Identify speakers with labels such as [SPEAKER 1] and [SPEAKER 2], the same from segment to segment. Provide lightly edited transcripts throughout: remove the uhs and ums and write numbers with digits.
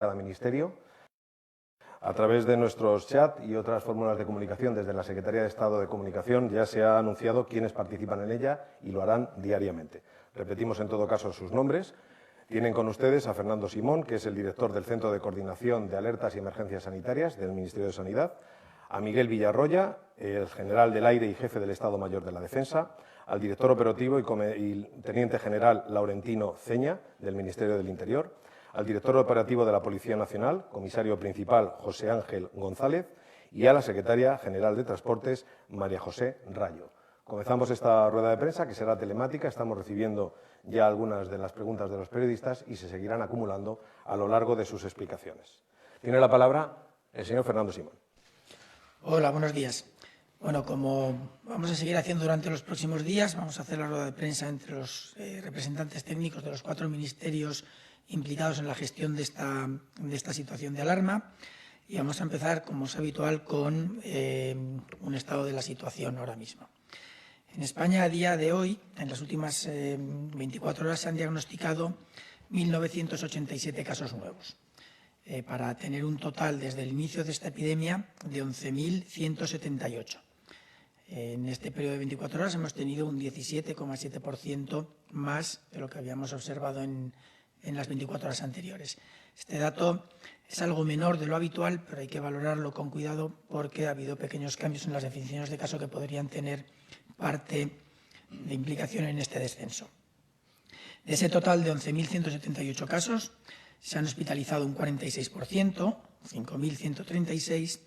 [SPEAKER 1] cada ministerio, a través de nuestros chats y otras fórmulas de comunicación desde la Secretaría de Estado de Comunicación ya se ha anunciado quiénes participan en ella y lo harán diariamente. Repetimos en todo caso sus nombres. Tienen con ustedes a Fernando Simón, que es el director del Centro de Coordinación de Alertas y Emergencias Sanitarias del Ministerio de Sanidad, a Miguel Villarroya, el general del Aire y jefe del Estado Mayor de la Defensa, al director operativo y teniente general Laurentino Ceña, del Ministerio del Interior, al director operativo de la Policía Nacional, comisario principal José Ángel González, y a la secretaria general de Transportes, María José Rayo. Comenzamos esta rueda de prensa, que será telemática. Estamos recibiendo ya algunas de las preguntas de los periodistas y se seguirán acumulando a lo largo de sus explicaciones. Tiene la palabra el señor Fernando Simón.
[SPEAKER 2] Hola, buenos días. Bueno, como vamos a seguir haciendo durante los próximos días, vamos a hacer la rueda de prensa entre los representantes técnicos de los 4 ministerios implicados en la gestión de esta situación de alarma. Y vamos a empezar, como es habitual, con un estado de la situación ahora mismo. En España, a día de hoy, en las últimas 24 horas, se han diagnosticado 1.987 casos nuevos, para tener un total desde el inicio de esta epidemia de 11.178. En este periodo de 24 horas hemos tenido un 17,7% más de lo que habíamos observado en las 24 horas anteriores. Este dato es algo menor de lo habitual, pero hay que valorarlo con cuidado porque ha habido pequeños cambios en las definiciones de caso que podrían tener parte de implicación en este descenso. De ese total de 11.178 casos, se han hospitalizado un 46%, 5.136,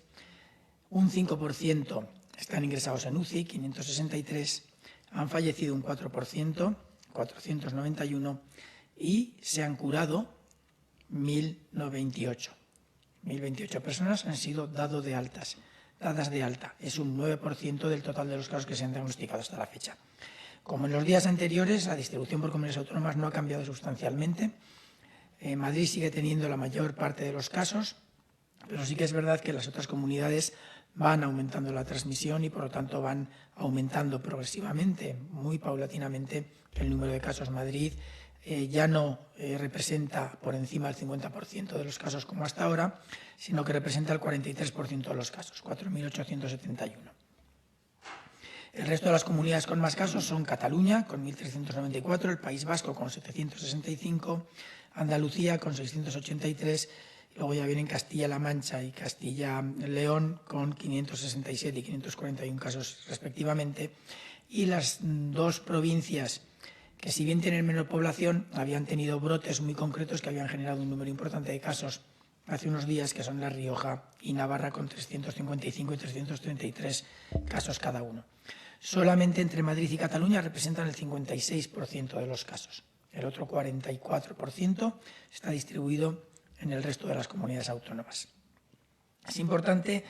[SPEAKER 2] un 5% están ingresados en UCI, 563, han fallecido un 4%, 491, y se han curado 1.028. 1.028 personas han sido dadas de alta. Es un 9% del total de los casos que se han diagnosticado hasta la fecha. Como en los días anteriores, la distribución por comunidades autónomas no ha cambiado sustancialmente. Madrid sigue teniendo la mayor parte de los casos, pero sí que es verdad que las otras comunidades van aumentando la transmisión y, por lo tanto, van aumentando progresivamente, muy paulatinamente, el número de casos. Madrid ya no representa por encima del 50% de los casos como hasta ahora, sino que representa el 43% de los casos, 4.871. El resto de las comunidades con más casos son Cataluña, con 1.394, el País Vasco, con 765, Andalucía, con 683, y luego ya vienen Castilla-La Mancha y Castilla-León, con 567 y 541 casos respectivamente, y las 2 provincias que, si bien tienen menor población, habían tenido brotes muy concretos que habían generado un número importante de casos hace unos días, que son La Rioja y Navarra, con 355 y 333 casos cada uno. Solamente entre Madrid y Cataluña representan el 56% de los casos. El otro 44% está distribuido en el resto de las comunidades autónomas. Es importante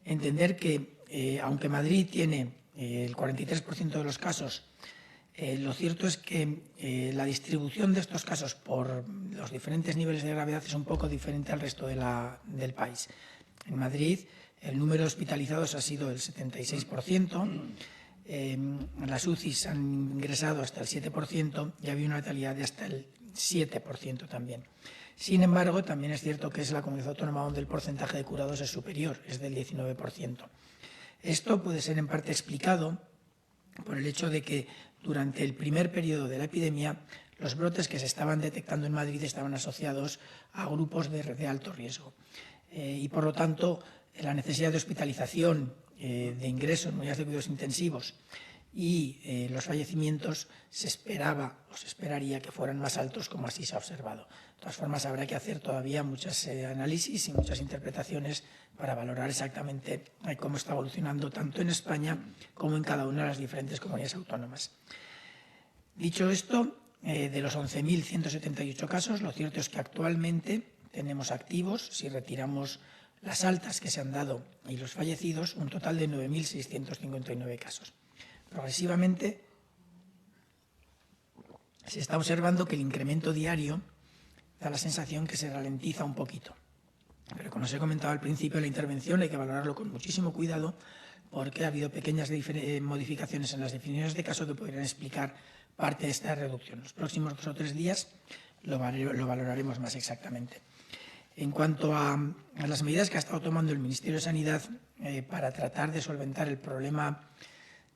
[SPEAKER 2] entender que, aunque Madrid tiene el 43% de los casos, lo cierto es que la distribución de estos casos por los diferentes niveles de gravedad es un poco diferente al resto del país. En Madrid, el número de hospitalizados ha sido el 76%, las UCIs han ingresado hasta el 7% y había una letalidad de hasta el 7% también. Sin embargo, también es cierto que es la comunidad autónoma donde el porcentaje de curados es superior, es del 19%. Esto puede ser en parte explicado por el hecho de que durante el primer periodo de la epidemia los brotes que se estaban detectando en Madrid estaban asociados a grupos de alto riesgo. Y, por lo tanto, la necesidad de hospitalización, de ingreso en unidades de cuidados intensivos y los fallecimientos se esperaba o se esperaría que fueran más altos, como así se ha observado. De todas formas, habrá que hacer todavía muchos análisis y muchas interpretaciones para valorar exactamente cómo está evolucionando tanto en España como en cada una de las diferentes comunidades autónomas. Dicho esto, de los 11.178 casos, lo cierto es que actualmente tenemos activos, si retiramos las altas que se han dado y los fallecidos, un total de 9.659 casos. Progresivamente se está observando que el incremento diario da la sensación que se ralentiza un poquito. Pero, como os he comentado al principio de la intervención, hay que valorarlo con muchísimo cuidado porque ha habido pequeñas modificaciones en las definiciones de caso que podrían explicar parte de esta reducción. Los próximos 2 o 3 días lo valoraremos más exactamente. En cuanto a las medidas que ha estado tomando el Ministerio de Sanidad para tratar de solventar el problema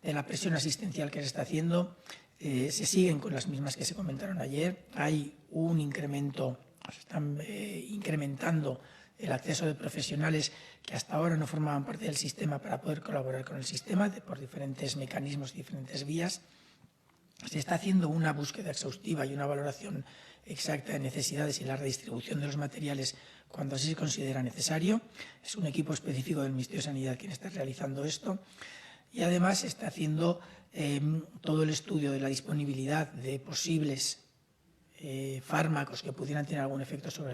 [SPEAKER 2] de la presión asistencial que se está haciendo, se siguen con las mismas que se comentaron ayer. Hay un incremento, se están incrementando el acceso de profesionales que hasta ahora no formaban parte del sistema para poder colaborar con el sistema por diferentes mecanismos y diferentes vías. Se está haciendo una búsqueda exhaustiva y una valoración exacta de necesidades y la redistribución de los materiales cuando así se considera necesario. Es un equipo específico del Ministerio de Sanidad quien está realizando esto. Y además se está haciendo todo el estudio de la disponibilidad de posibles fármacos que pudieran tener algún efecto sobre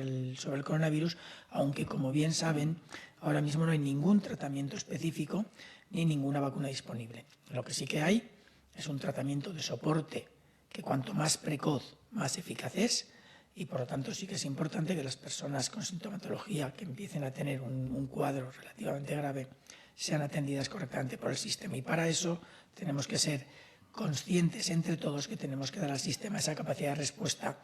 [SPEAKER 2] el coronavirus, aunque, como bien saben, ahora mismo no hay ningún tratamiento específico ni ninguna vacuna disponible. Lo que sí que hay es un tratamiento de soporte que cuanto más precoz, más eficaz es, y por lo tanto sí que es importante que las personas con sintomatología que empiecen a tener un cuadro relativamente grave sean atendidas correctamente por el sistema. Y para eso tenemos que ser conscientes entre todos que tenemos que dar al sistema esa capacidad de respuesta,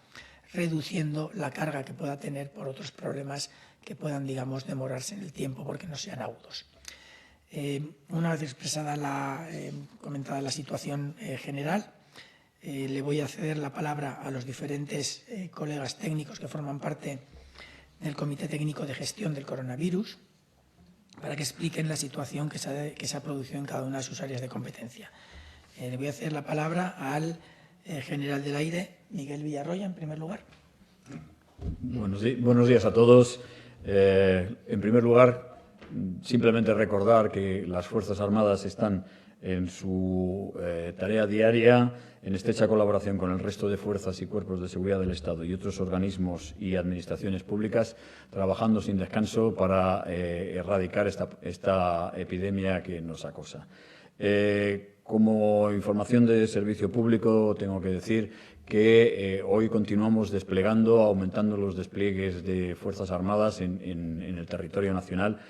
[SPEAKER 2] reduciendo la carga que pueda tener por otros problemas que puedan, digamos, demorarse en el tiempo porque no sean agudos. Una vez expresada comentada la situación general, le voy a ceder la palabra a los diferentes colegas técnicos que forman parte del Comité Técnico de Gestión del Coronavirus para que expliquen la situación que se ha producido en cada una de sus áreas de competencia. Le voy a ceder la palabra al general del aire, Miguel Villarroya, en primer lugar.
[SPEAKER 3] Buenos días a todos. En primer lugar, simplemente recordar que las Fuerzas Armadas están en su tarea diaria, en estrecha colaboración con el resto de fuerzas y cuerpos de seguridad del Estado y otros organismos y administraciones públicas, trabajando sin descanso para erradicar esta epidemia que nos acosa. Como información de servicio público, tengo que decir que hoy continuamos desplegando, aumentando los despliegues de Fuerzas Armadas en el territorio nacional.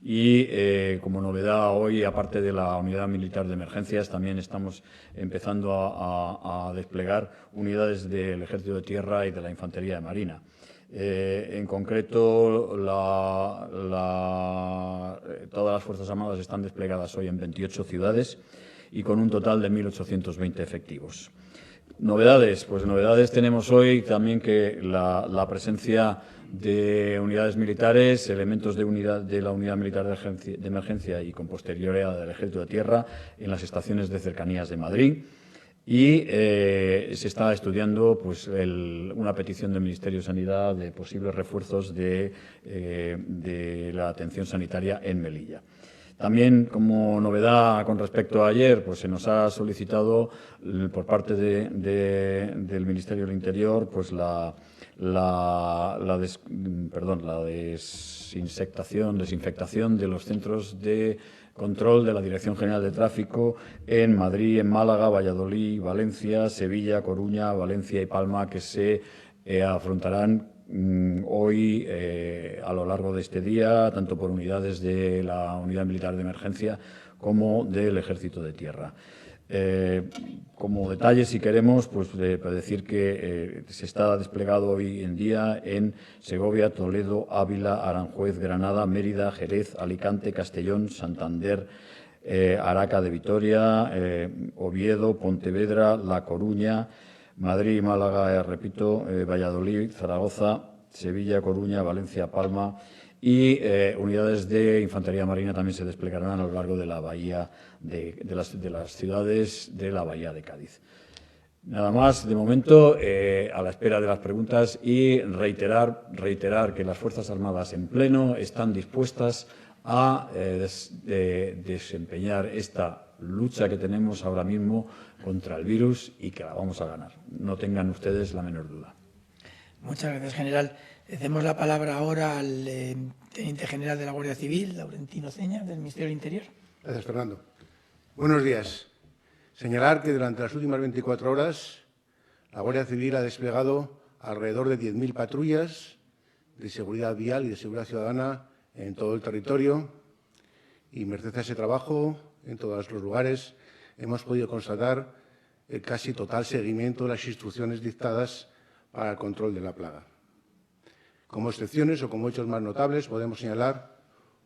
[SPEAKER 3] Y como novedad hoy, aparte de la Unidad Militar de Emergencias, también estamos empezando a desplegar unidades del Ejército de Tierra y de la Infantería de Marina. En concreto, todas las Fuerzas Armadas están desplegadas hoy en 28 ciudades y con un total de 1.820 efectivos. Novedades, pues novedades tenemos hoy también que la presencia de unidades militares, elementos de la Unidad Militar de Emergencia y con posterioridad del Ejército de Tierra en las estaciones de cercanías de Madrid. Y se está estudiando pues, una petición del Ministerio de Sanidad de posibles refuerzos de la atención sanitaria en Melilla. También, como novedad con respecto a ayer, pues se nos ha solicitado por parte del Ministerio del Interior pues la desinfectación de los centros de control de la Dirección General de Tráfico en Madrid, en Málaga, Valladolid, Valencia, Sevilla, Coruña, Valencia y Palma, que se afrontarán hoy a lo largo de este día, tanto por unidades de la Unidad Militar de Emergencia como del Ejército de Tierra. Como detalle, si queremos, pues decir que se está desplegado hoy en día en Segovia, Toledo, Ávila, Aranjuez, Granada, Mérida, Jerez, Alicante, Castellón, Santander, Araca de Vitoria, Oviedo, Pontevedra, La Coruña, Madrid, Málaga, repito, Valladolid, Zaragoza, Sevilla, Coruña, Valencia, Palma y unidades de Infantería Marina también se desplegarán a lo largo de la bahía de las ciudades de la bahía de Cádiz. Nada más, de momento, a la espera de las preguntas y reiterar que las Fuerzas Armadas en pleno están dispuestas a desempeñar esta lucha que tenemos ahora mismo contra el virus y que la vamos a ganar. No tengan ustedes la menor duda.
[SPEAKER 2] Muchas gracias, general. Le cedemos la palabra ahora al Teniente General de la Guardia Civil, Laurentino Ceña, del Ministerio del Interior.
[SPEAKER 4] Gracias, Fernando. Buenos días. Señalar que durante las últimas 24 horas la Guardia Civil ha desplegado alrededor de 10.000 patrullas de seguridad vial y de seguridad ciudadana en todo el territorio y, merced a ese trabajo, en todos los lugares, hemos podido constatar el casi total seguimiento de las instrucciones dictadas para el control de la plaga. Como excepciones o como hechos más notables podemos señalar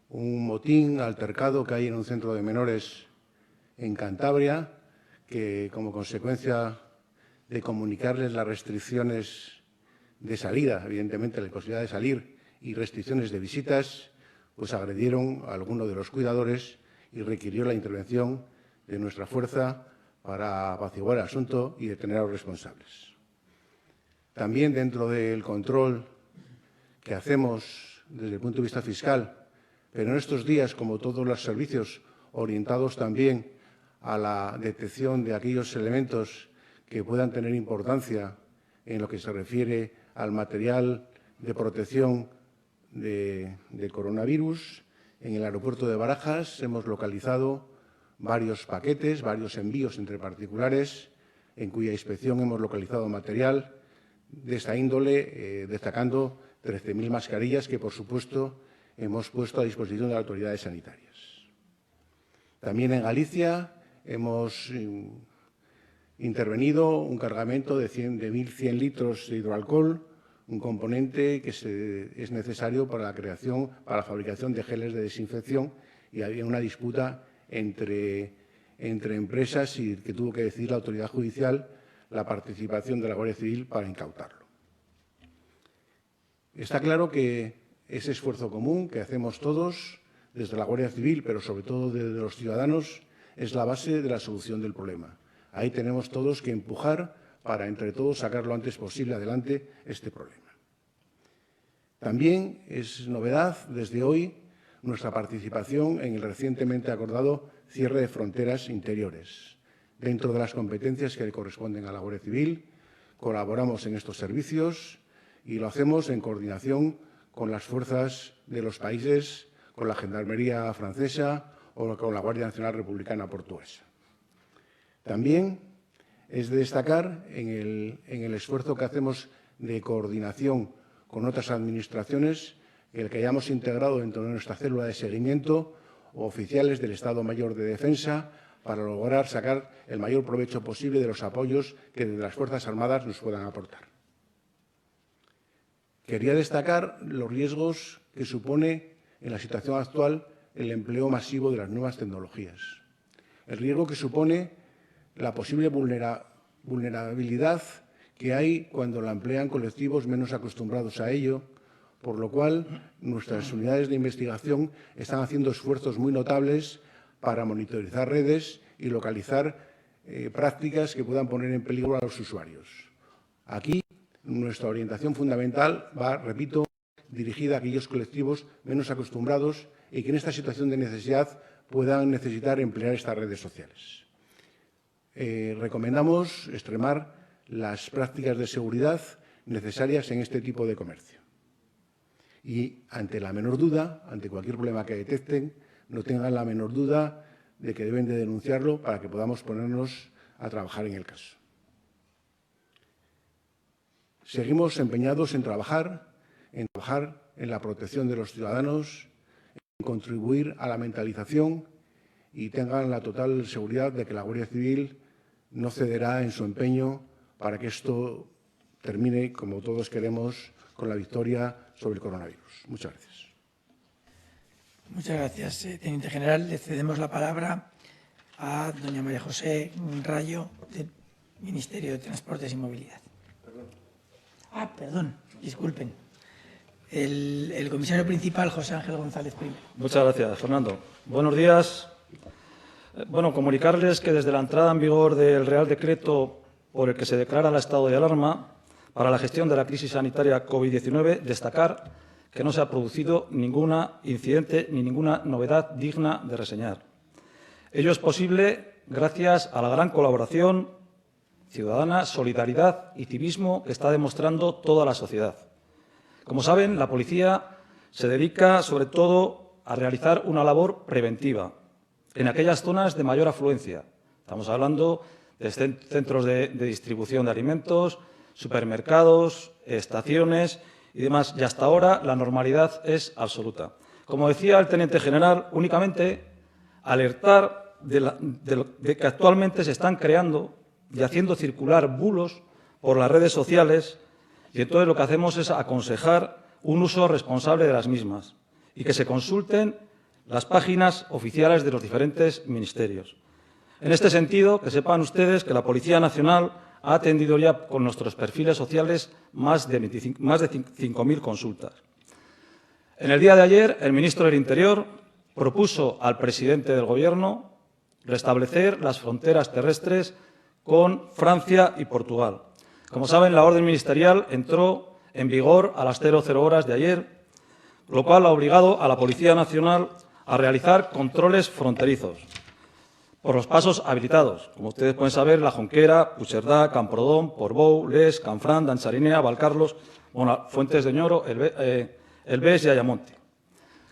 [SPEAKER 4] un motín altercado que hay en un centro de menores en Cantabria, que como consecuencia de comunicarles las restricciones de salida, evidentemente la imposibilidad de salir y restricciones de visitas, pues agredieron a alguno de los cuidadores y requirió la intervención de nuestra fuerza para apaciguar el asunto y detener a los responsables. También dentro del control que hacemos desde el punto de vista fiscal, pero en estos días, como todos los servicios, orientados también a la detección de aquellos elementos que puedan tener importancia en lo que se refiere al material de protección de coronavirus. En el aeropuerto de Barajas hemos localizado varios paquetes, varios envíos entre particulares, en cuya inspección hemos localizado material de esta índole, destacando 13.000 mascarillas que, por supuesto, hemos puesto a disposición de las autoridades sanitarias. También en Galicia hemos intervenido un cargamento de 1.100 litros de hidroalcohol, un componente que es necesario para la fabricación de geles de desinfección, y había una disputa entre empresas y que tuvo que decidir la autoridad judicial la participación de la Guardia Civil para incautarlo. Está claro que ese esfuerzo común que hacemos todos desde la Guardia Civil, pero sobre todo desde los ciudadanos, es la base de la solución del problema. Ahí tenemos todos que empujar para, entre todos, sacar lo antes posible adelante este problema. También es novedad desde hoy nuestra participación en el recientemente acordado cierre de fronteras interiores. Dentro de las competencias que le corresponden a la Guardia Civil, colaboramos en estos servicios y lo hacemos en coordinación con las fuerzas de los países, con la Gendarmería francesa o con la Guardia Nacional Republicana portuguesa. También es de destacar en el esfuerzo que hacemos de coordinación con otras administraciones, el que hayamos integrado dentro de nuestra célula de seguimiento oficiales del Estado Mayor de Defensa para lograr sacar el mayor provecho posible de los apoyos que desde las Fuerzas Armadas nos puedan aportar. Quería destacar los riesgos que supone en la situación actual el empleo masivo de las nuevas tecnologías, el riesgo que supone la posible vulnerabilidad que hay cuando la emplean colectivos menos acostumbrados a ello, por lo cual nuestras unidades de investigación están haciendo esfuerzos muy notables para monitorizar redes y localizar prácticas que puedan poner en peligro a los usuarios. Aquí nuestra orientación fundamental va, repito, dirigida a aquellos colectivos menos acostumbrados y que en esta situación de necesidad puedan necesitar emplear estas redes sociales. Recomendamos extremar las prácticas de seguridad necesarias en este tipo de comercio. Y ante la menor duda, ante cualquier problema que detecten, no tengan la menor duda de que deben de denunciarlo para que podamos ponernos a trabajar en el caso. Seguimos empeñados en trabajar en la protección de los ciudadanos, en contribuir a la mentalización y tengan la total seguridad de que la Guardia Civil no cederá en su empeño para que esto termine, como todos queremos, con la victoria sobre el coronavirus. Muchas gracias.
[SPEAKER 2] Muchas gracias, Teniente General. Le cedemos la palabra a doña María José Rayo, del Ministerio de Transportes y Movilidad. Perdón, disculpen. El comisario principal, José Ángel González primero.
[SPEAKER 5] Muchas gracias, Fernando. Buenos días. Bueno, comunicarles que desde la entrada en vigor del Real Decreto por el que se declara el estado de alarma para la gestión de la crisis sanitaria COVID-19, destacar que no se ha producido ningún incidente ni ninguna novedad digna de reseñar. Ello es posible gracias a la gran colaboración ciudadana, solidaridad y civismo que está demostrando toda la sociedad. Como saben, la policía se dedica sobre todo a realizar una labor preventiva en aquellas zonas de mayor afluencia. Estamos hablando de centros de distribución de alimentos, supermercados, estaciones y demás. Y hasta ahora la normalidad es absoluta. Como decía el teniente general, únicamente alertar de que actualmente se están creando y haciendo circular bulos por las redes sociales, y entonces lo que hacemos es aconsejar un uso responsable de las mismas y que se consulten las páginas oficiales de los diferentes ministerios. En este sentido, que sepan ustedes que la Policía Nacional ha atendido ya con nuestros perfiles sociales más de 5.000 consultas. En el día de ayer, el ministro del Interior propuso al presidente del Gobierno restablecer las fronteras terrestres con Francia y Portugal. Como saben, la orden ministerial entró en vigor a las 00 horas de ayer, lo cual ha obligado a la Policía Nacional a realizar controles fronterizos por los pasos habilitados. Como ustedes pueden saber, La Jonquera, Puigcerdá, Camprodón, Portbou, Les, Canfrán, Dancharinea, Valcarlos, Fuentes de Ñoro, El Bes y Ayamonte.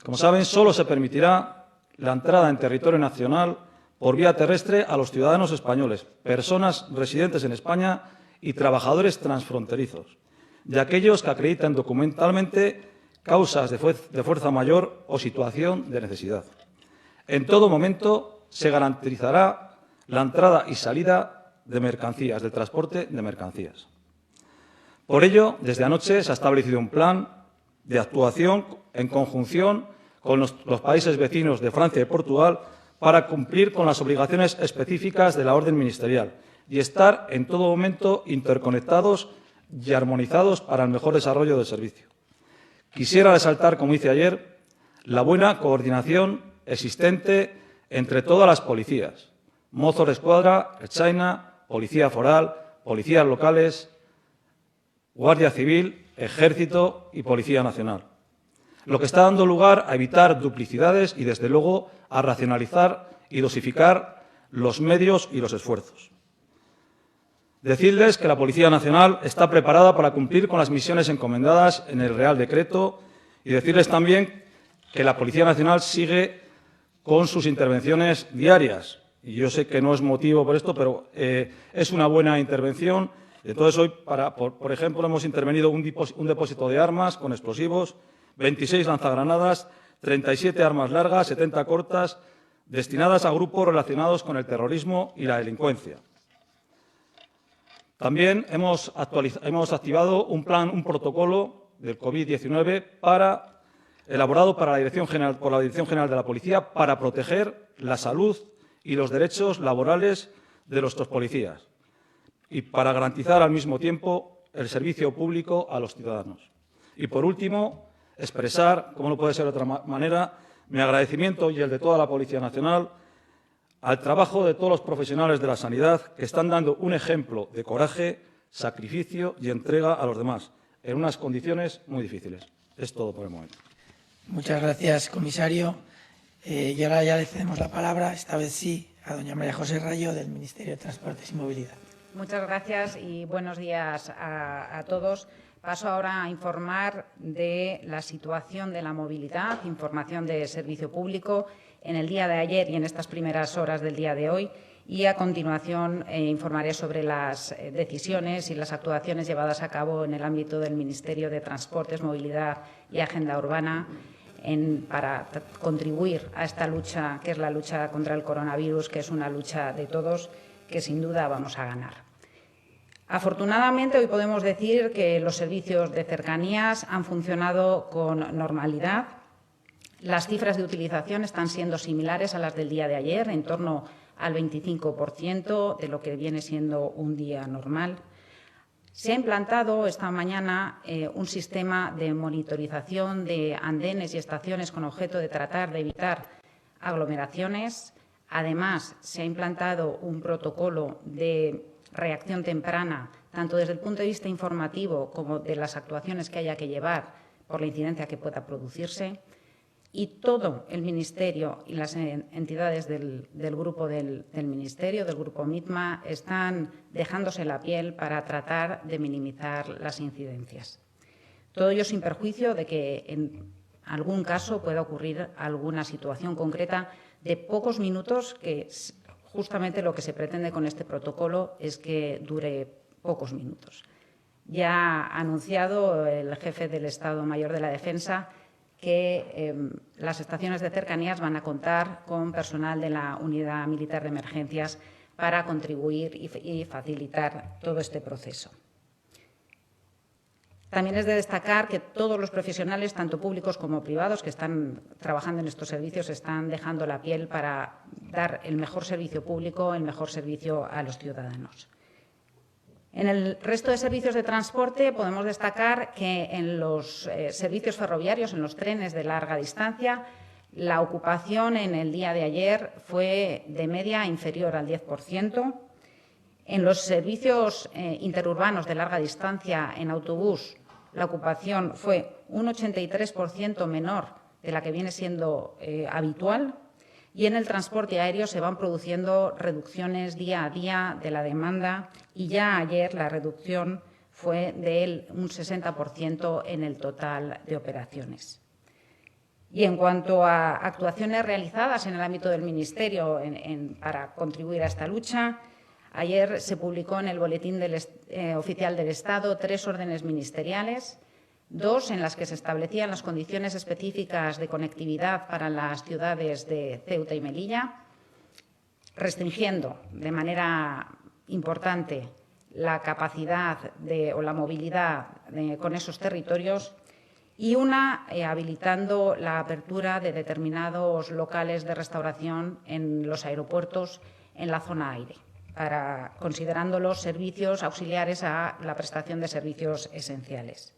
[SPEAKER 5] Como saben, solo se permitirá la entrada en territorio nacional por vía terrestre a los ciudadanos españoles, personas residentes en España y trabajadores transfronterizos, y aquellos que acrediten documentalmente causas de fuerza mayor o situación de necesidad. En todo momento se garantizará la entrada y salida de mercancías, del transporte de mercancías. Por ello, desde anoche se ha establecido un plan de actuación en conjunción con los países vecinos de Francia y Portugal para cumplir con las obligaciones específicas de la orden ministerial y estar en todo momento interconectados y armonizados para el mejor desarrollo del servicio. Quisiera resaltar, como hice ayer, la buena coordinación existente entre todas las policías, Mozos de Escuadra, Ertzaina, Policía Foral, policías locales, Guardia Civil, Ejército y Policía Nacional, lo que está dando lugar a evitar duplicidades y, desde luego, a racionalizar y dosificar los medios y los esfuerzos. Decirles que la Policía Nacional está preparada para cumplir con las misiones encomendadas en el Real Decreto y decirles también que la Policía Nacional sigue con sus intervenciones diarias. Y yo sé que no es motivo por esto, pero es una buena intervención. Entonces, hoy, por ejemplo, hemos intervenido un depósito de armas con explosivos, 26 lanzagranadas, 37 armas largas, 70 cortas, destinadas a grupos relacionados con el terrorismo y la delincuencia. También hemos activado un protocolo del COVID-19 elaborado por la Dirección General de la Policía para proteger la salud y los derechos laborales de nuestros policías y para garantizar al mismo tiempo el servicio público a los ciudadanos. Y, por último, expresar, como no puede ser de otra manera, mi agradecimiento y el de toda la Policía Nacional al trabajo de todos los profesionales de la sanidad que están dando un ejemplo de coraje, sacrificio y entrega a los demás en unas condiciones muy difíciles. Es todo por el momento.
[SPEAKER 2] Muchas gracias, comisario. Y ahora ya le cedemos la palabra, esta vez sí, a doña María José Rayo, del Ministerio de Transportes y Movilidad.
[SPEAKER 6] Muchas gracias y buenos días a todos. Paso ahora a informar de la situación de la movilidad, información de servicio público en el día de ayer y en estas primeras horas del día de hoy. Y a continuación informaré sobre las decisiones y las actuaciones llevadas a cabo en el ámbito del Ministerio de Transportes, Movilidad y Agenda Urbana para contribuir a esta lucha, que es la lucha contra el coronavirus, que es una lucha de todos, que sin duda vamos a ganar. Afortunadamente, hoy podemos decir que los servicios de cercanías han funcionado con normalidad. Las cifras de utilización están siendo similares a las del día de ayer, en torno al 25% de lo que viene siendo un día normal. Se ha implantado esta mañana un sistema de monitorización de andenes y estaciones con objeto de tratar de evitar aglomeraciones. Además, se ha implantado un protocolo de reacción temprana, tanto desde el punto de vista informativo como de las actuaciones que haya que llevar por la incidencia que pueda producirse. Y todo el Ministerio y las entidades del grupo del Ministerio, del grupo MITMA, están dejándose la piel para tratar de minimizar las incidencias. Todo ello sin perjuicio de que en algún caso pueda ocurrir alguna situación concreta de pocos minutos, que justamente lo que se pretende con este protocolo es que dure pocos minutos. Ya ha anunciado el jefe del Estado Mayor de la Defensa que las estaciones de cercanías van a contar con personal de la Unidad Militar de Emergencias para contribuir y facilitar todo este proceso. También es de destacar que todos los profesionales, tanto públicos como privados, que están trabajando en estos servicios, están dejando la piel para dar el mejor servicio público, el mejor servicio a los ciudadanos. En el resto de servicios de transporte podemos destacar que en los servicios ferroviarios, en los trenes de larga distancia, la ocupación en el día de ayer fue de media inferior al 10%. En los servicios interurbanos de larga distancia en autobús, la ocupación fue un 83% menor de la que viene siendo habitual, y en el transporte aéreo se van produciendo reducciones día a día de la demanda, y ya ayer la reducción fue de un 60% en el total de operaciones. Y en cuanto a actuaciones realizadas en el ámbito del Ministerio para contribuir a esta lucha, ayer se publicó en el Boletín Oficial del Estado 3 órdenes ministeriales, 2 en las que se establecían las condiciones específicas de conectividad para las ciudades de Ceuta y Melilla, restringiendo de manera importante la capacidad o la movilidad con esos territorios, y una habilitando la apertura de determinados locales de restauración en los aeropuertos en la zona aire, considerándolos servicios auxiliares a la prestación de servicios esenciales.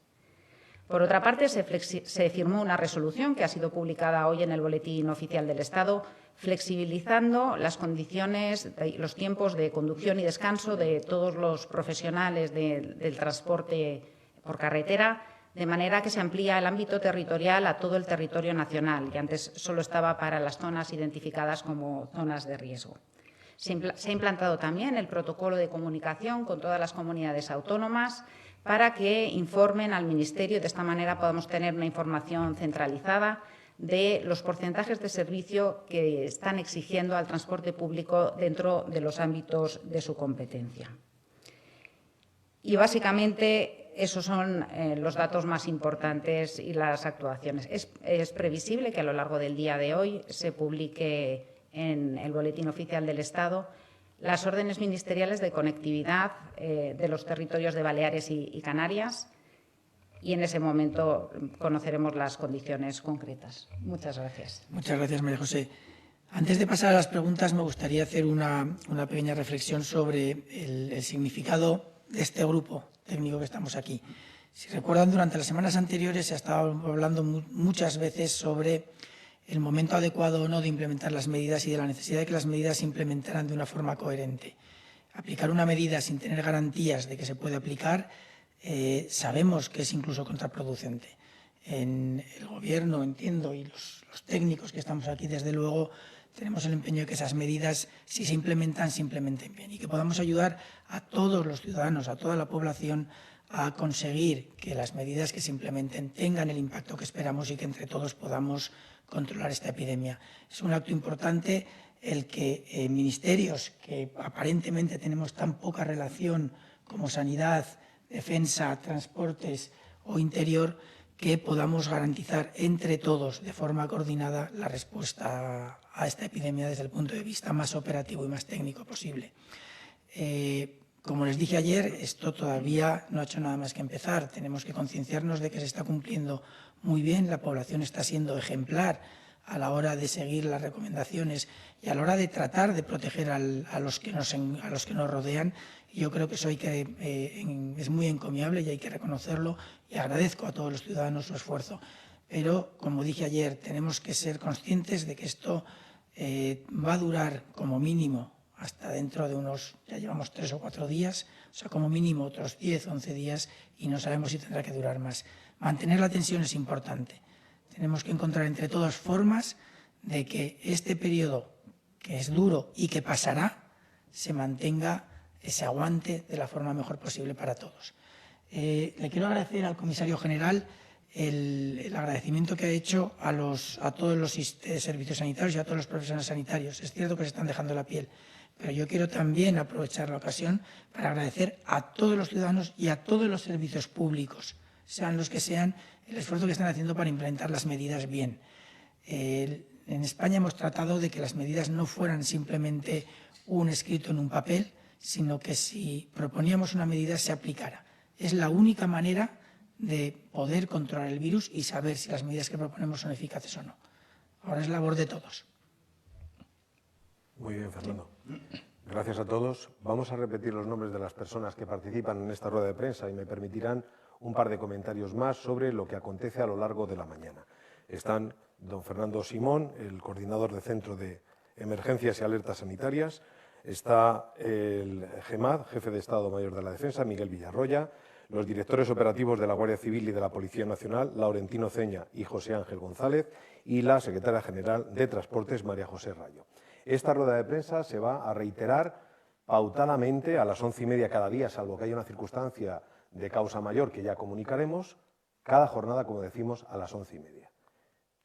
[SPEAKER 6] Por otra parte, se firmó una resolución que ha sido publicada hoy en el Boletín Oficial del Estado, flexibilizando las condiciones, los tiempos de conducción y descanso de todos los profesionales del transporte por carretera, de manera que se amplía el ámbito territorial a todo el territorio nacional, y antes solo estaba para las zonas identificadas como zonas de riesgo. Se ha implantado también el protocolo de comunicación con todas las comunidades autónomas para que informen al Ministerio y de esta manera podamos tener una información centralizada de los porcentajes de servicio que están exigiendo al transporte público dentro de los ámbitos de su competencia. Y básicamente esos son los datos más importantes y las actuaciones. Es previsible que a lo largo del día de hoy se publique en el Boletín Oficial del Estado las órdenes ministeriales de conectividad de los territorios de Baleares y Canarias, y en ese momento conoceremos las condiciones concretas. Muchas gracias.
[SPEAKER 2] Muchas gracias, María José. Antes de pasar a las preguntas, me gustaría hacer una pequeña reflexión sobre el significado de este grupo técnico que estamos aquí. Si recuerdan, durante las semanas anteriores se ha estado hablando muchas veces sobre el momento adecuado o no de implementar las medidas y de la necesidad de que las medidas se implementaran de una forma coherente. Aplicar una medida sin tener garantías de que se puede aplicar, sabemos que es incluso contraproducente. En el Gobierno, entiendo, y los técnicos que estamos aquí, desde luego, tenemos el empeño de que esas medidas, si se implementan bien, y que podamos ayudar a todos los ciudadanos, a toda la población, a conseguir que las medidas que se implementen tengan el impacto que esperamos y que entre todos podamos controlar esta epidemia. Es un acto importante el que ministerios que aparentemente tenemos tan poca relación como Sanidad, Defensa, Transportes o Interior, que podamos garantizar entre todos de forma coordinada la respuesta a esta epidemia desde el punto de vista más operativo y más técnico posible. Como les dije ayer, esto todavía no ha hecho nada más que empezar. Tenemos que concienciarnos de que se está cumpliendo muy bien, la población está siendo ejemplar a la hora de seguir las recomendaciones y a la hora de tratar de proteger a los que nos rodean. Yo creo que eso es muy encomiable y hay que reconocerlo, y agradezco a todos los ciudadanos su esfuerzo. Pero, como dije ayer, tenemos que ser conscientes de que esto va a durar como mínimo hasta dentro de ya llevamos 3 o 4 días, o sea, como mínimo otros 10, 11 días, y no sabemos si tendrá que durar más. Mantener la tensión es importante. Tenemos que encontrar entre todas formas de que este periodo, que es duro y que pasará, se mantenga, se aguante de la forma mejor posible para todos. Le quiero agradecer al comisario general el agradecimiento que ha hecho a todos los servicios sanitarios y a todos los profesionales sanitarios. Es cierto que se están dejando la piel, pero yo quiero también aprovechar la ocasión para agradecer a todos los ciudadanos y a todos los servicios públicos, sean los que sean, el esfuerzo que están haciendo para implementar las medidas bien. En España hemos tratado de que las medidas no fueran simplemente un escrito en un papel, sino que si proponíamos una medida se aplicara. Es la única manera de poder controlar el virus y saber si las medidas que proponemos son eficaces o no. Ahora es labor de todos.
[SPEAKER 1] Muy bien, Fernando. Gracias a todos. Vamos a repetir los nombres de las personas que participan en esta rueda de prensa y me permitirán un par de comentarios más sobre lo que acontece a lo largo de la mañana. Están don Fernando Simón, el coordinador de Centro de Emergencias y Alertas Sanitarias. Está el GEMAD, jefe de Estado Mayor de la Defensa, Miguel Villarroya. Los directores operativos de la Guardia Civil y de la Policía Nacional, Laurentino Ceña y José Ángel González. Y la secretaria general de Transportes, María José Rayo. Esta rueda de prensa se va a reiterar pautadamente a las 11:30 cada día, salvo que haya una circunstancia de causa mayor que ya comunicaremos, cada jornada, como decimos, a las 11:30.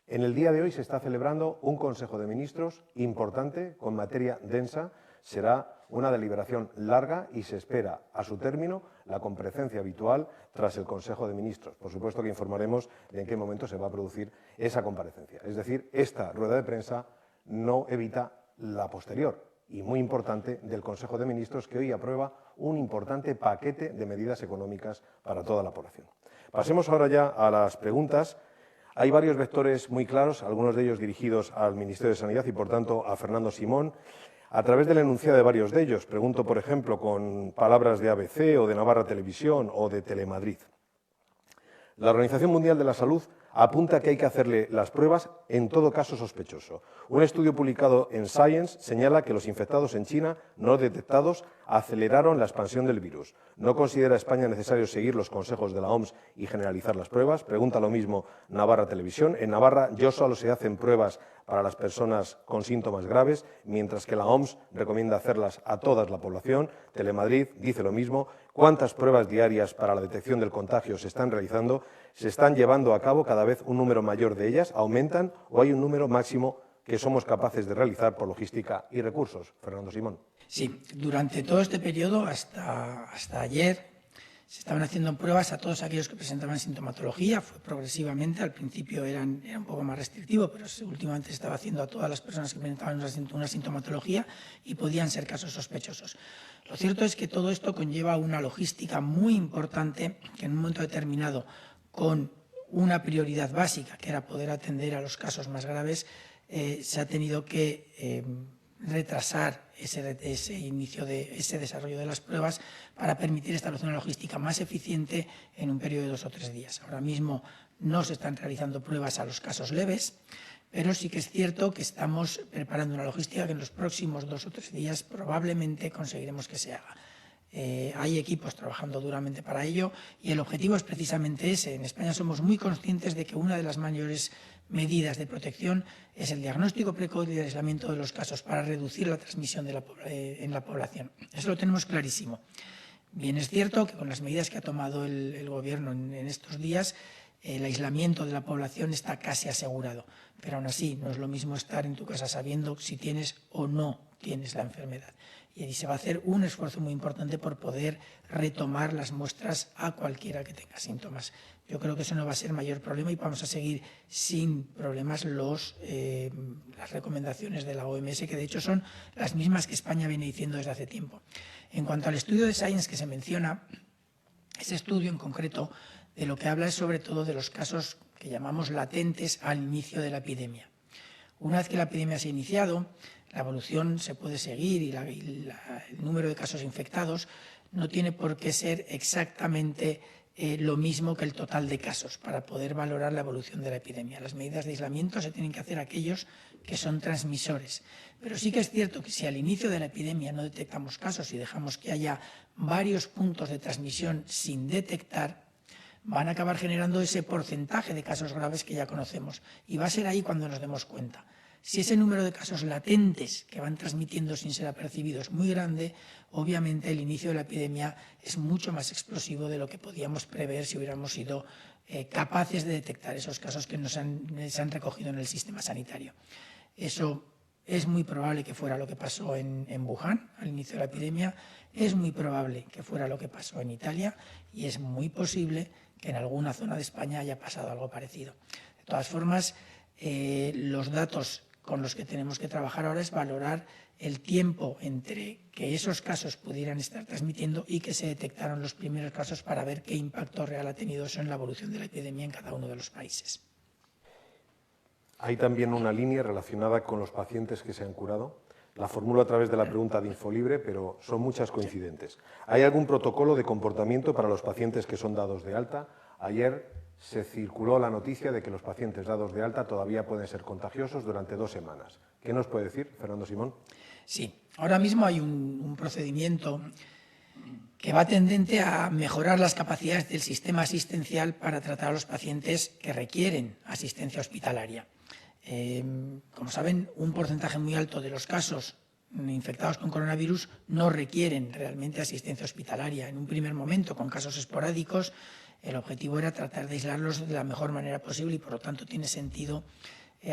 [SPEAKER 1] En el día de hoy se está celebrando un Consejo de Ministros importante, con materia densa. Será una deliberación larga y se espera a su término la comparecencia habitual tras el Consejo de Ministros. Por supuesto que informaremos de en qué momento se va a producir esa comparecencia. Es decir, esta rueda de prensa no evita la posterior y muy importante del Consejo de Ministros, que hoy aprueba un importante paquete de medidas económicas para toda la población. Pasemos ahora ya a las preguntas. Hay varios vectores muy claros, algunos de ellos dirigidos al Ministerio de Sanidad y, por tanto, a Fernando Simón. A través del enunciado de varios de ellos, pregunto, por ejemplo, con palabras de ABC o de Navarra Televisión o de Telemadrid. La Organización Mundial de la Salud apunta que hay que hacerle las pruebas en todo caso sospechoso. Un estudio publicado en Science señala que los infectados en China no detectados aceleraron la expansión del virus. ¿No considera España necesario seguir los consejos de la OMS y generalizar las pruebas? Pregunta lo mismo Navarra Televisión. En Navarra solo se hacen pruebas para las personas con síntomas graves, mientras que la OMS recomienda hacerlas a toda la población. Telemadrid dice lo mismo. ¿Cuántas pruebas diarias para la detección del contagio se están realizando? ¿Se están llevando a cabo cada vez un número mayor de ellas? ¿Aumentan o hay un número máximo que somos capaces de realizar por logística y recursos? Fernando Simón.
[SPEAKER 2] Sí, durante todo este periodo, hasta ayer, se estaban haciendo pruebas a todos aquellos que presentaban sintomatología. Fue progresivamente, al principio era un poco más restrictivo, pero últimamente se estaba haciendo a todas las personas que presentaban una sintomatología y podían ser casos sospechosos. Lo cierto es que todo esto conlleva una logística muy importante que en un momento determinado, con una prioridad básica, que era poder atender a los casos más graves, se ha tenido que retrasar ese inicio de ese desarrollo de las pruebas para permitir establecer una logística más eficiente en un periodo de 2 o 3 días. Ahora mismo no se están realizando pruebas a los casos leves, pero sí que es cierto que estamos preparando una logística que en los próximos 2 o 3 días probablemente conseguiremos que se haga. Hay equipos trabajando duramente para ello y el objetivo es precisamente ese. En España somos muy conscientes de que una de las mayores medidas de protección es el diagnóstico precoz y el aislamiento de los casos para reducir la transmisión en la población. Eso lo tenemos clarísimo. Bien, es cierto que con las medidas que ha tomado el Gobierno en estos días, el aislamiento de la población está casi asegurado, pero aún así no es lo mismo estar en tu casa sabiendo si tienes o no tienes la enfermedad. Y se va a hacer un esfuerzo muy importante por poder retomar las muestras a cualquiera que tenga síntomas. Yo creo que eso no va a ser mayor problema y vamos a seguir sin problemas las recomendaciones de la OMS, que de hecho son las mismas que España viene diciendo desde hace tiempo. En cuanto al estudio de Science que se menciona, ese estudio en concreto de lo que habla es sobre todo de los casos que llamamos latentes al inicio de la epidemia. Una vez que la epidemia se ha iniciado, la evolución se puede seguir y el número de casos infectados no tiene por qué ser exactamente lo mismo que el total de casos para poder valorar la evolución de la epidemia. Las medidas de aislamiento se tienen que hacer aquellos que son transmisores. Pero sí que es cierto que si al inicio de la epidemia no detectamos casos y dejamos que haya varios puntos de transmisión sin detectar, van a acabar generando ese porcentaje de casos graves que ya conocemos. Y va a ser ahí cuando nos demos cuenta. Si ese número de casos latentes que van transmitiendo sin ser apercibidos es muy grande, obviamente el inicio de la epidemia es mucho más explosivo de lo que podíamos prever si hubiéramos sido capaces de detectar esos casos que se han recogido en el sistema sanitario. Eso es muy probable que fuera lo que pasó en Wuhan al inicio de la epidemia, es muy probable que fuera lo que pasó en Italia y es muy posible que en alguna zona de España haya pasado algo parecido. De todas formas, los datos con los que tenemos que trabajar ahora es valorar el tiempo entre que esos casos pudieran estar transmitiendo y que se detectaron los primeros casos para ver qué impacto real ha tenido eso en la evolución de la epidemia en cada uno de los países.
[SPEAKER 1] Hay también una línea relacionada con los pacientes que se han curado. La formulo a través de la pregunta de Infolibre, pero son muchas coincidentes. ¿Hay algún protocolo de comportamiento para los pacientes que son dados de alta? Ayer se circuló la noticia de que los pacientes dados de alta todavía pueden ser contagiosos durante 2 semanas. ¿Qué nos puede decir, Fernando Simón?
[SPEAKER 2] Sí, ahora mismo hay un procedimiento que va tendente a mejorar las capacidades del sistema asistencial para tratar a los pacientes que requieren asistencia hospitalaria. Como saben, un porcentaje muy alto de los casos infectados con coronavirus no requieren realmente asistencia hospitalaria. En un primer momento, con casos esporádicos, el objetivo era tratar de aislarlos de la mejor manera posible y, por lo tanto, tiene sentido